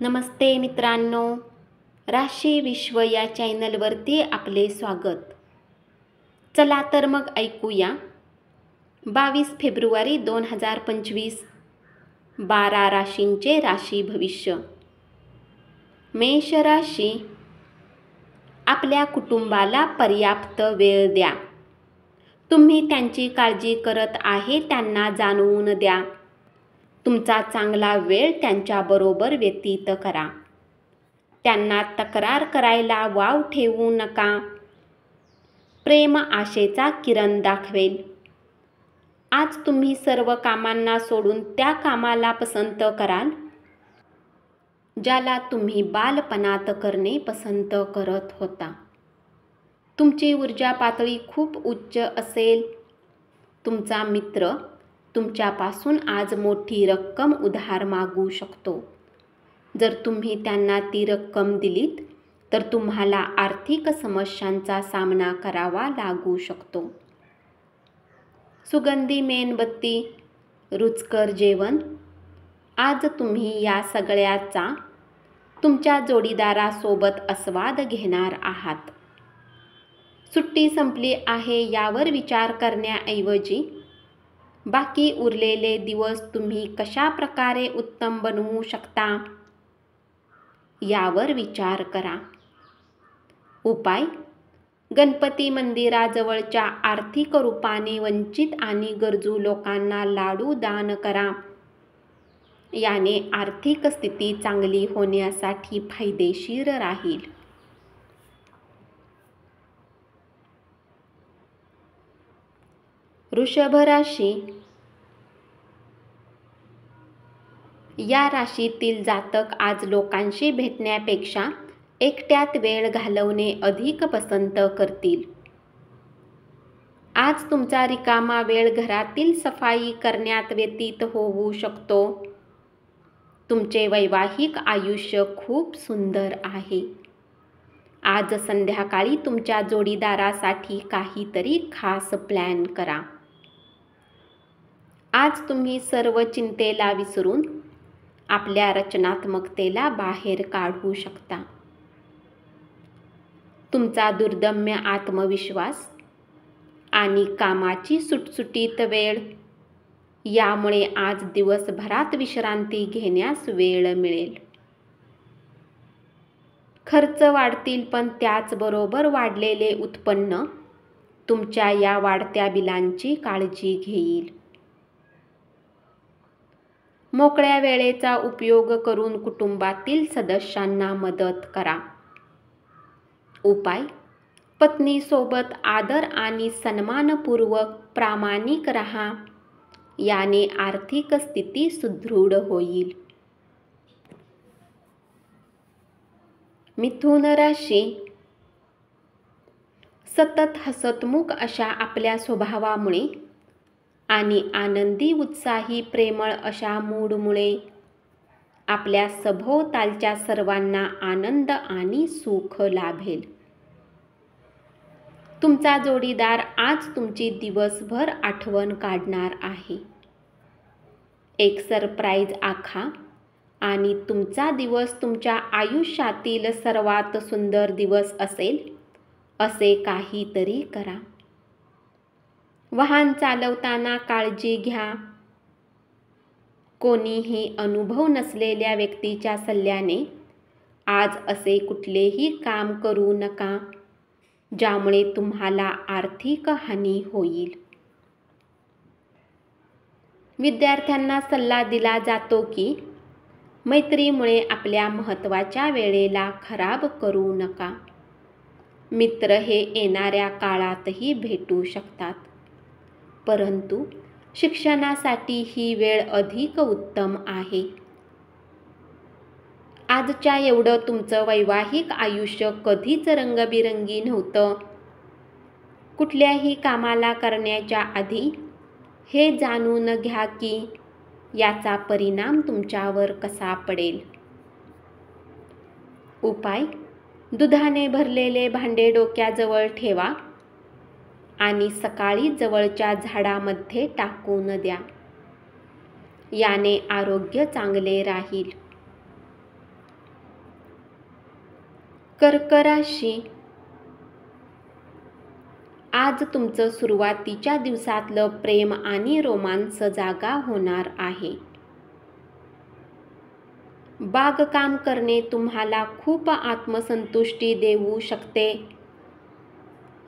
नमस्ते मित्रांनो, राशी विश्व या चॅनलवरती आपले स्वागत. चला तर मग ऐकूया 22 फेब्रुवारी 2025 12 राशींचे राशी भविष्य. मेष राशी, आपल्या कुटुंबाला पर्याप्त वेळ द्या. तुम्ही त्यांची काळजी करत आहे त्यांना जाणवून द्या. तुमचा चांगला वेळ त्यांच्याबरोबर व्यतीत करा. त्यांना तक्रार करायला वाव ठेवू नका. प्रेम आशेचा किरण दाखवेल. आज तुम्ही सर्व कामांना सोडून त्या कामाला पसंत कराल ज्याला तुम्ही बालपणात करणे पसंत करत होता. तुमची ऊर्जा पातळी खूप उच्च असेल. तुमचा मित्र तुमच्यापासून आज मोठी रक्कम उधार मागू शकतो. जर तुम्ही त्यांना ती रक्कम दिलीत तर तुम्हाला आर्थिक समस्यांचा सामना करावा लागू शकतो. सुगंधी मेणबत्ती, रुचकर जेवण. आज तुम्ही या सगळ्याचा तुमच्या जोडीदारासोबत आस्वाद घेणार आहात. सुट्टी संपली आहे यावर विचार करण्याऐवजी बाकी उरलेले दिवस तुम्ही कशा प्रकारे उत्तम बनवू शकता यावर विचार करा. उपाय: गणपती मंदिराजवळच्या आर्थिक रूपाने वंचित आणि गरजू लोकांना लाडू दान करा. याने आर्थिक स्थिती चांगली होण्यासाठी फायदेशीर राहील. वृषभ राशी, या राशीतील जातक आज लोकांशी भेटण्यापेक्षा एकट्यात वेळ घालवणे अधिक पसंत करतील. आज तुमचा रिकामा वेळ घरातील सफाई करण्यात व्यतीत होऊ शकतो. तुमचे वैवाहिक आयुष्य खूप सुंदर आहे. आज संध्याकाळी तुमच्या जोडीदारासाठी काहीतरी खास प्लॅन करा. आज तुम्ही सर्व चिंतेला विसरून आपल्या रचनात्मकतेला बाहेर काढू शकता. तुमचा दुर्दम्य आत्मविश्वास आणि कामाची सुटसुटीत वेळ यामुळे आज दिवसभरात विश्रांती घेण्यास वेळ मिळेल. खर्च वाढतील पण त्याचबरोबर वाढलेले उत्पन्न तुमच्या या वाढत्या बिलांची काळजी घेईल. मोकळ्या वेळेचा उपयोग करून कुटुंबातील सदस्यांना मदत करा. उपाय: पत्नीसोबत आदर आणि सन्मानपूर्वक प्रामाणिक राहा. याने आर्थिक स्थिती सुदृढ होईल. मिथुन राशी, सतत हसतमुख अशा आपल्या स्वभावामुळे आणि आनंदी उत्साही प्रेमळ अशा मूडमुळे आपल्या सभोवतालच्या सर्वांना आनंद आणि सुख लाभेल. तुमचा जोडीदार आज तुमची दिवसभर आठवण काढणार आहे. एक सरप्राईज आखा आणि तुमचा दिवस तुमच्या आयुष्यातील सर्वात सुंदर दिवस असेल असे काहीतरी करा. वाहन चालवताना काळजी घ्या. कोणीही अनुभव नसलेल्या व्यक्तीच्या सल्ल्याने आज असे कुठलेही काम करू नका ज्यामुळे तुम्हाला आर्थिक हानी होईल. विद्यार्थ्यांना सल्ला दिला जातो की मैत्रीमुळे आपल्या महत्त्वाच्या वेळेला खराब करू नका. मित्र हे येणाऱ्या काळातही भेटू शकतात, परंतु शिक्षणासाठी ही वेळ अधिक उत्तम आहे. आजच्या एवढं तुमचं वैवाहिक आयुष्य कधीच रंगबिरंगी नव्हतं. कुठल्याही कामाला करण्याच्या आधी हे जाणून घ्या की याचा परिणाम तुमच्यावर कसा पडेल. उपाय: दुधाने भरलेले भांडे डोक्याजवळ ठेवा आणि सकाळी जवळच्या झाडामध्ये टाकून द्या. याने आरोग्य चांगले राहील. कर्क राशी, आज तुमचं सुरुवातीच्या दिवसातलं प्रेम आणि रोमांस जागा होणार आहे. बागकाम करणे तुम्हाला खूप आत्मसंतुष्टी देऊ शकते.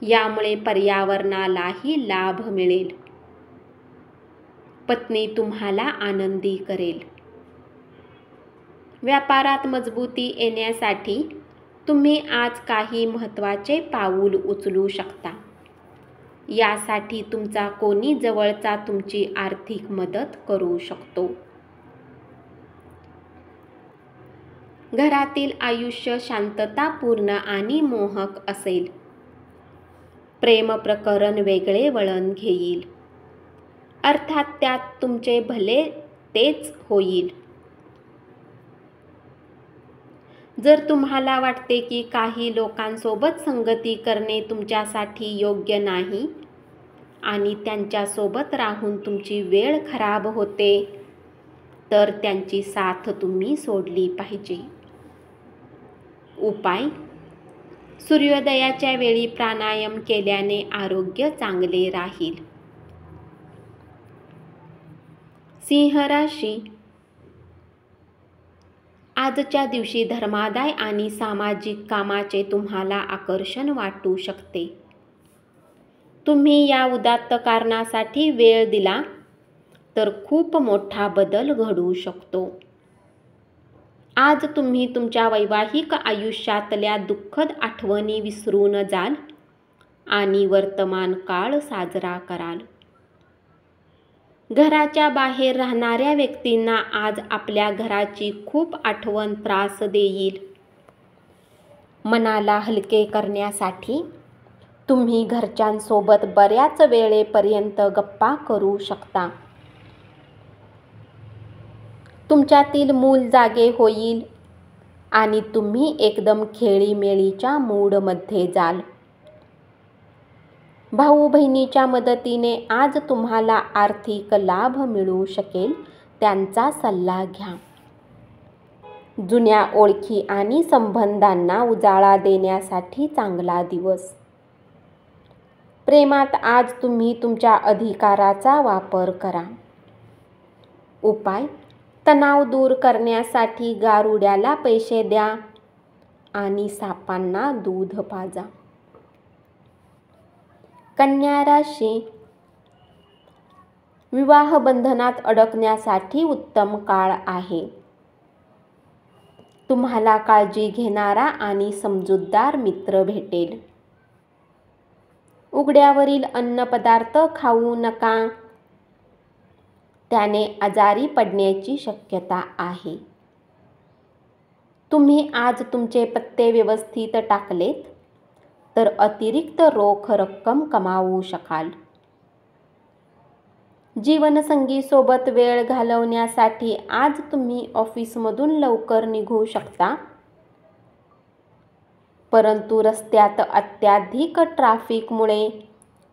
यामुळे पर्यावरणालाही लाभ मिळेल. पत्नी तुम्हाला आनंदी करेल. व्यापारात मजबूती येण्यासाठी तुम्ही आज काही महत्त्वाचे पाऊल उचलू शकता. यासाठी तुमचा कोणी जवळचा तुमची आर्थिक मदत करू शकतो. घरातील आयुष्य शांततापूर्ण आणि मोहक असेल. प्रेम प्रकरण वेगळे वळण घेईल. अर्थात त्यात तुमचे भले तेच होईल. जर तुम्हाला वाटते की काही लोकांसोबत संगती करणे तुमच्यासाठी योग्य नाही आणि त्यांच्यासोबत राहून तुमची वेळ खराब होते, तर त्यांची साथ तुम्ही सोडली पाहिजे. उपाय: सूर्योदयाच्या वेळी प्राणायाम केल्याने आरोग्य चांगले राहील. सिंह राशी, आजच्या दिवशी धर्मादाय आणि सामाजिक कामाचे तुम्हाला आकर्षण वाटू शकते. तुम्ही या उदात्त कारणासाठी वेळ दिला तर खूप मोठा बदल घडू शकतो. आज तुम्ही तुमच्या वैवाहिक आयुष्यातल्या दुःखद आठवणी विसरून जाल आणि वर्तमान काळ साजरा कराल. घराच्या बाहेर राहणाऱ्या व्यक्तींना आज आपल्या घराची खूप आठवण त्रास देईल. मनाला हलके करण्यासाठी तुम्ही घरच्यांसोबत बऱ्याच वेळेपर्यंत गप्पा करू शकता. तुमच्यातील मूल जागे होईल आणि तुम्ही एकदम खेळीमेळीच्या मूडमध्ये जाल. भाऊ बहिणीच्या मदतीने आज तुम्हाला आर्थिक लाभ मिळू शकेल, त्यांचा सल्ला घ्या. जुन्या ओळखी आणि संबंधांना उजाळा देण्यासाठी चांगला दिवस. प्रेमात आज तुम्ही तुमच्या अधिकाराचा वापर करा. उपाय: तणाव दूर करण्यासाठी गारुड्याला पैसे द्या आणि सापांना दूध पाजा. कन्या राशी, विवाह बंधनात अडकण्यासाठी उत्तम काळ आहे. तुम्हाला काळजी घेणारा आणि समजूतदार मित्र भेटेल. उघड्यावरील अन्नपदार्थ खाऊ नका, त्याने आजारी पडण्याची शक्यता आहे. तुम्ही आज तुमचे पत्ते व्यवस्थित टाकलेत तर अतिरिक्त रोख रक्कम कमावू शकाल. जीवनसंगीसोबत वेळ घालवण्यासाठी आज तुम्ही ऑफिसमधून लवकर निघू शकता, परंतु रस्त्यात अत्याधिक ट्रॅफिकमुळे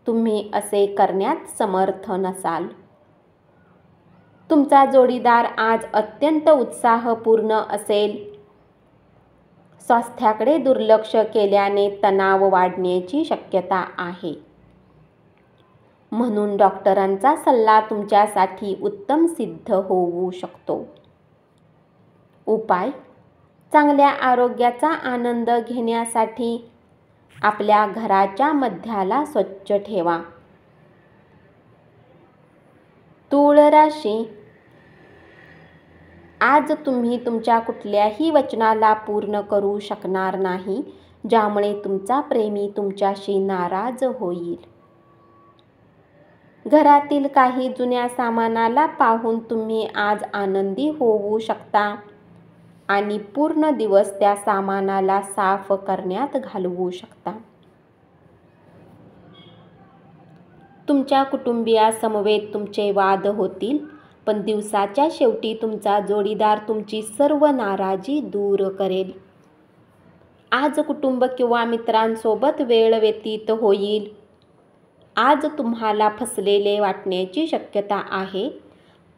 तुम्ही असे करण्यात समर्थ नसाल. तुमचा जोडीदार आज अत्यंत उत्साहपूर्ण असेल. स्वास्थ्याकडे दुर्लक्ष केल्याने तणाव वाढण्याची शक्यता आहे. म्हणून डॉक्टरांचा सल्ला तुमच्यासाठी उत्तम सिद्ध होऊ शकतो. उपाय: चांगल्या आरोग्याचा आनंद घेण्यासाठी आपल्या घराच्या मध्याला स्वच्छ ठेवा. तूळ राशी, आज तुम्ही तुमच्या कुठल्याही वचनाला पूर्ण करू शकणार नाही, ज्यामुळे तुमचा प्रेमी तुमच्याशी नाराज होईल. घरातील काही जुन्या सामानाला पाहून तुम्ही आज आनंदी होऊ शकता आणि पूर्ण दिवस त्या सामानाला साफ करण्यात घालवू शकता. तुमच्या कुटुंबियासमवेत तुमचे वाद होतील, पण दिवसाच्या शेवटी तुमचा जोडीदार तुमची सर्व नाराजी दूर करेल. आज कुटुंब किंवा मित्रांसोबत वेळ व्यतीत होईल. आज तुम्हाला फसलेले वाटण्याची शक्यता आहे,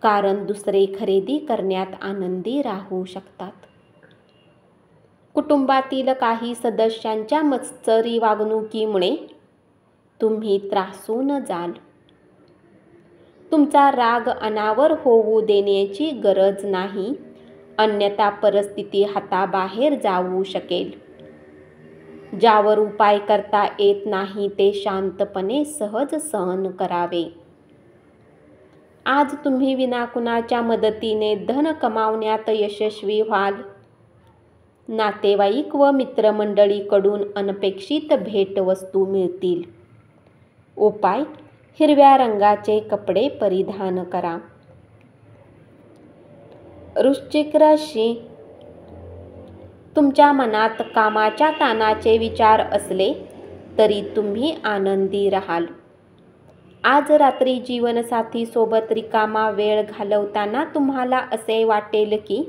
कारण दुसरे खरेदी करण्यात आनंदी राहू शकतात. कुटुंबातील काही सदस्यांच्या मत्सरी वागणुकीमुळे तुम्ही त्रासून जाल. तुमचा राग अनावर होऊ देण्याची गरज नाही, अन्यथा परिस्थिती हाताबाहेर जाऊ शकेल. ज्यावर उपाय करता येत नाही ते शांतपणे सहज सहन करावे. आज तुम्ही विना कुणाच्या मदतीने धन कमावण्यात यशस्वी व्हाल. नातेवाईक व मित्रमंडळीकडून अनपेक्षित भेटवस्तू मिळतील. उपाय: हिरव्या रंगाचे कपडे परिधान करा. वृश्चिक राशी. तुमच्या मनात कामाच्या ताणाचे विचार असले तरी तुम्ही आनंदी राहाल. आज रात्री जीवनसाथी सोबत रिकामा वेळ घालवताना तुम्हाला असे वाटेल की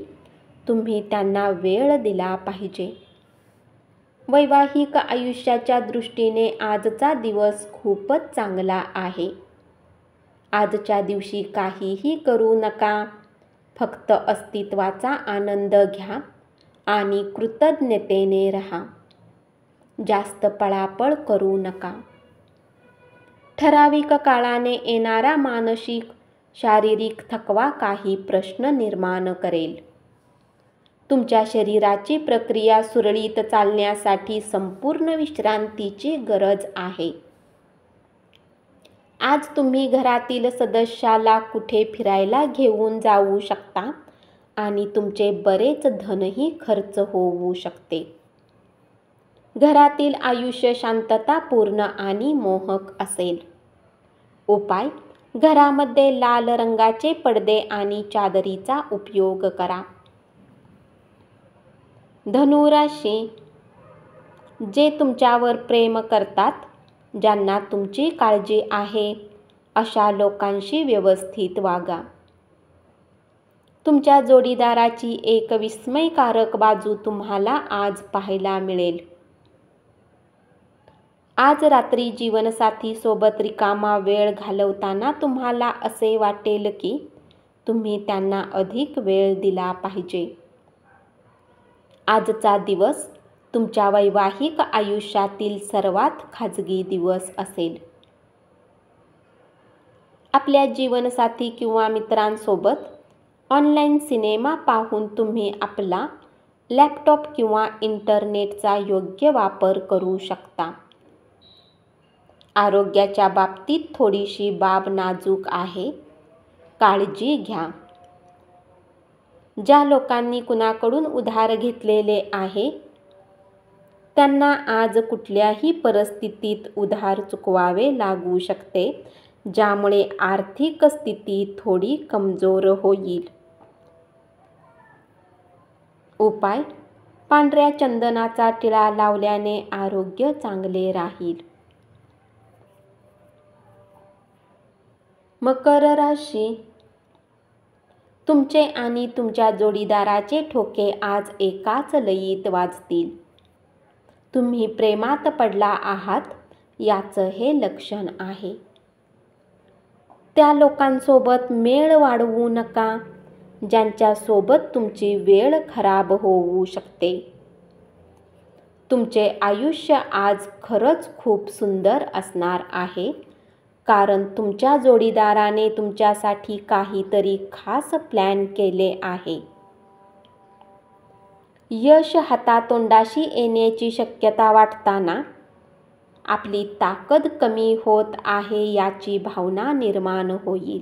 तुम्ही त्यांना वेळ दिला पाहिजे. वैवाहिक आयुष्याच्या दृष्टीने आजचा दिवस खूपच चांगला आहे. आजच्या दिवशी काहीही करू नका, फक्त अस्तित्वाचा आनंद घ्या आणि कृतज्ञतेने राहा. जास्त पळापळ करू नका. ठराविक काळाने येणारा मानसिक, शारीरिक थकवा काही प्रश्न निर्माण करेल. तुमच्या शरीराची प्रक्रिया सुरळीत चालण्यासाठी संपूर्ण विश्रांतीची गरज आहे. आज तुम्ही घरातील सदस्याला कुठे फिरायला घेऊन जाऊ शकता आणि तुमचे बरेच धनही खर्च होऊ शकते. घरातील आयुष्य शांततापूर्ण आणि मोहक असेल. उपाय: घरामध्ये लाल रंगाचे पडदे आणि चादरीचा उपयोग करा. धनु राशी. जे तुमच्यावर प्रेम करतात, ज्यांना तुमची काळजी आहे, अशा लोकांशी व्यवस्थित वागा. तुमच्या जोडीदाराची एक विस्मयकारक बाजू तुम्हाला आज पाहायला मिळेल. आज रात्री जीवनसाथी सोबत रिकामा वेळ घालवताना तुम्हाला असे वाटेल की तुम्ही त्यांना अधिक वेळ दिला पाहिजे. आजचा दिवस तुमच्या वैवाहिक आयुष्यातील सर्वात खाजगी दिवस असेल. आपल्या जीवनसाथी किंवा मित्रांसोबत ऑनलाईन सिनेमा पाहून तुम्ही आपला लॅपटॉप किंवा इंटरनेटचा योग्य वापर करू शकता. आरोग्याच्या बाबतीत थोडीशी बाब नाजूक आहे, काळजी घ्या. ज्या लोकांनी कुणाकडून उधार घेतलेले आहे त्यांना आज कुठल्याही परिस्थितीत उधार चुकवावे लागू शकते, ज्यामुळे आर्थिक स्थिती थोडी कमजोर होईल. उपाय: पांढऱ्या चंदनाचा टिळा लावल्याने आरोग्य चांगले राहील. मकर राशी. तुमचे आणि तुमच्या जोडीदाराचे ठोके आज एकाच लयीत वाजतील. तुम्ही प्रेमात पडला आहात याचं हे लक्षण आहे. त्या लोकांसोबत मेळ वाढवू नका, ज्यांच्यासोबत तुमची वेळ खराब होऊ शकते. तुमचे आयुष्य आज खरंच खूप सुंदर असणार आहे, कारण तुमच्या जोडीदाराने तुमच्यासाठी काहीतरी खास प्लॅन केले आहे. यश हातातोंडाशी येण्याची शक्यता वाटताना आपली ताकद कमी होत आहे याची भावना निर्माण होईल.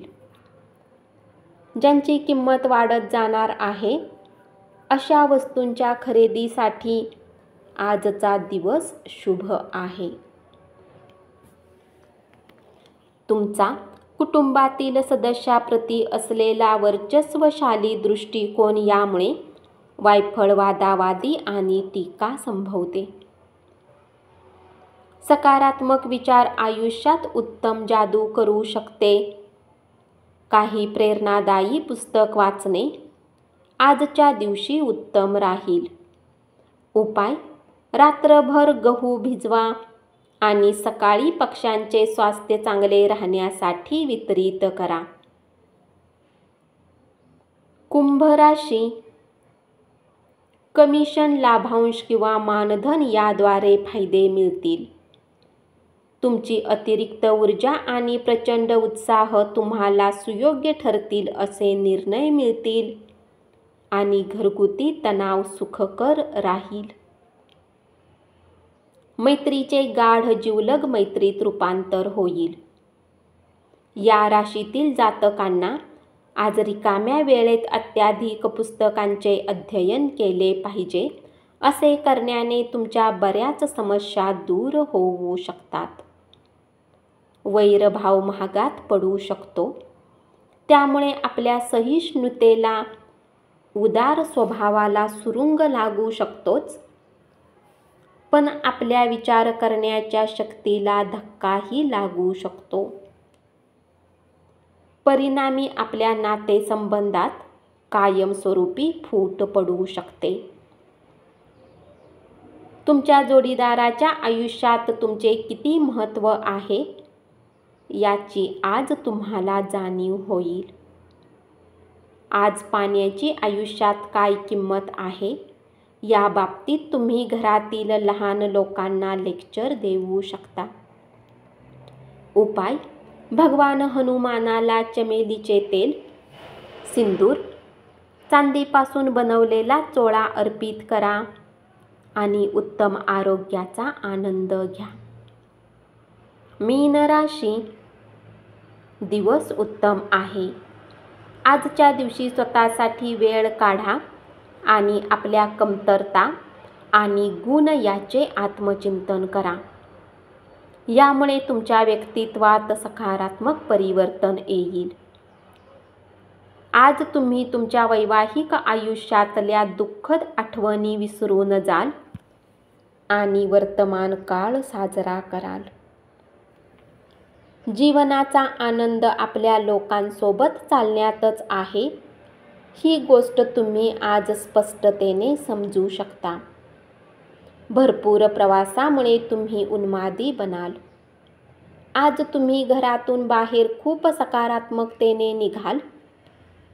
ज्यांची किंमत वाढत जाणार आहे अशा वस्तूंच्या खरेदीसाठी आजचा दिवस शुभ आहे. तुमचा कुटुंबातील सदस्याप्रती असलेला वर्चस्वशाली दृष्टिकोन यामुळे वायफळ वादावादी आणि टीका संभवते. सकारात्मक विचार आयुष्यात उत्तम जादू करू शकते. काही प्रेरणादायी पुस्तक वाचणे आजच्या दिवशी उत्तम राहील. उपाय: रात्रभर गहू भिजवा आणि सकाळी पक्ष्यांचे स्वास्थ्य चांगले राहण्यासाठी वितरित करा. कुंभ राशी. कमिशन, लाभांश किंवा मानधन याद्वारे फायदे मिळतील. तुमची अतिरिक्त ऊर्जा आणि प्रचंड उत्साह तुम्हाला सुयोग्य ठरतील असे निर्णय मिळतील आणि घरगुती तणाव सुखकर राहील. मैत्रीचे गाढ जिवलग मैत्रीत रूपांतर होईल. या राशीतील जातकांना आज रिकाम्या वेळेत अत्याधिक पुस्तकांचे अध्ययन केले पाहिजे. असे करण्याने तुमच्या बऱ्याच समस्या दूर होऊ शकतात. वैरभाव महागात पडू शकतो, त्यामुळे आपल्या सहिष्णुतेला, उदार स्वभावाला सुरुंग लागू शकतोच, पण आपल्या विचार करण्याच्या शक्तीला धक्काही लागू शकतो. परिणामी आपल्या नातेसंबंधात कायमस्वरूपी फूट पडू शकते. तुमच्या जोडीदाराच्या आयुष्यात तुमचे किती महत्त्व आहे याची आज तुम्हाला जाणीव होईल. आज पाण्याची आयुष्यात काय किंमत आहे या बाबतीत तुम्ही घरातील लहान लोकांना लेक्चर देऊ शकता. उपाय: भगवान हनुमानाला चमेलीचे तेल, सिंदूर, चांदीपासून बनवलेला चोळा अर्पित करा आणि उत्तम आरोग्याचा आनंद घ्या. मीन राशी. दिवस उत्तम आहे. आजच्या दिवशी स्वतःसाठी वेळ काढा आणि आपल्या कमतरता आणि गुण याचे आत्मचिंतन करा. यामुळे तुमच्या व्यक्तित्वात सकारात्मक परिवर्तन येईल. आज तुम्ही तुमच्या वैवाहिक आयुष्यातल्या दुःखद आठवणी विसरून जाल आणि वर्तमान काळ साजरा कराल. जीवनाचा आनंद आपल्या लोकांसोबत चालण्यातच आहे, ही गोष्ट तुम्ही आज स्पष्टतेने समजू शकता. भरपूर प्रवासामुळे तुम्ही उन्मादी बनाल. आज तुम्ही घरातून बाहेर खूप सकारात्मकतेने निघाल,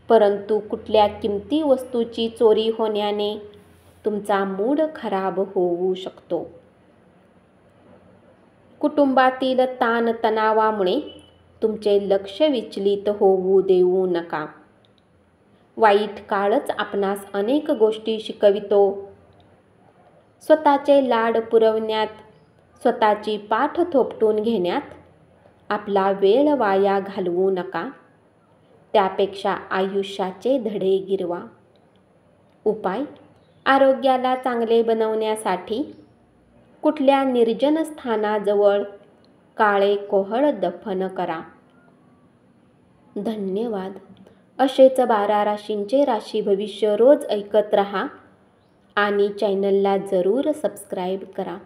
परंतु कुठल्या किमती वस्तूची चोरी होण्याने तुमचा मूड खराब होऊ शकतो. कुटुंबातील ताणतणावामुळे तुमचे लक्ष विचलित होऊ देऊ नका. वाईट काळच आपणास अनेक गोष्टी शिकवितो. स्वतःचे लाड पुरवण्यात, स्वतःची पाठ थोपटून घेण्यात आपला वेळ वाया घालवू नका. त्यापेक्षा आयुष्याचे धडे गिरवा. उपाय: आरोग्याला चांगले बनवण्यासाठी कुठल्या निर्जन स्थानाजवळ काळे कोहळ दफन करा. धन्यवाद. असेच 12 राशींचे राशी भविष्य रोज ऐकत रहा आणि चॅनलला जरूर सबस्क्राईब करा.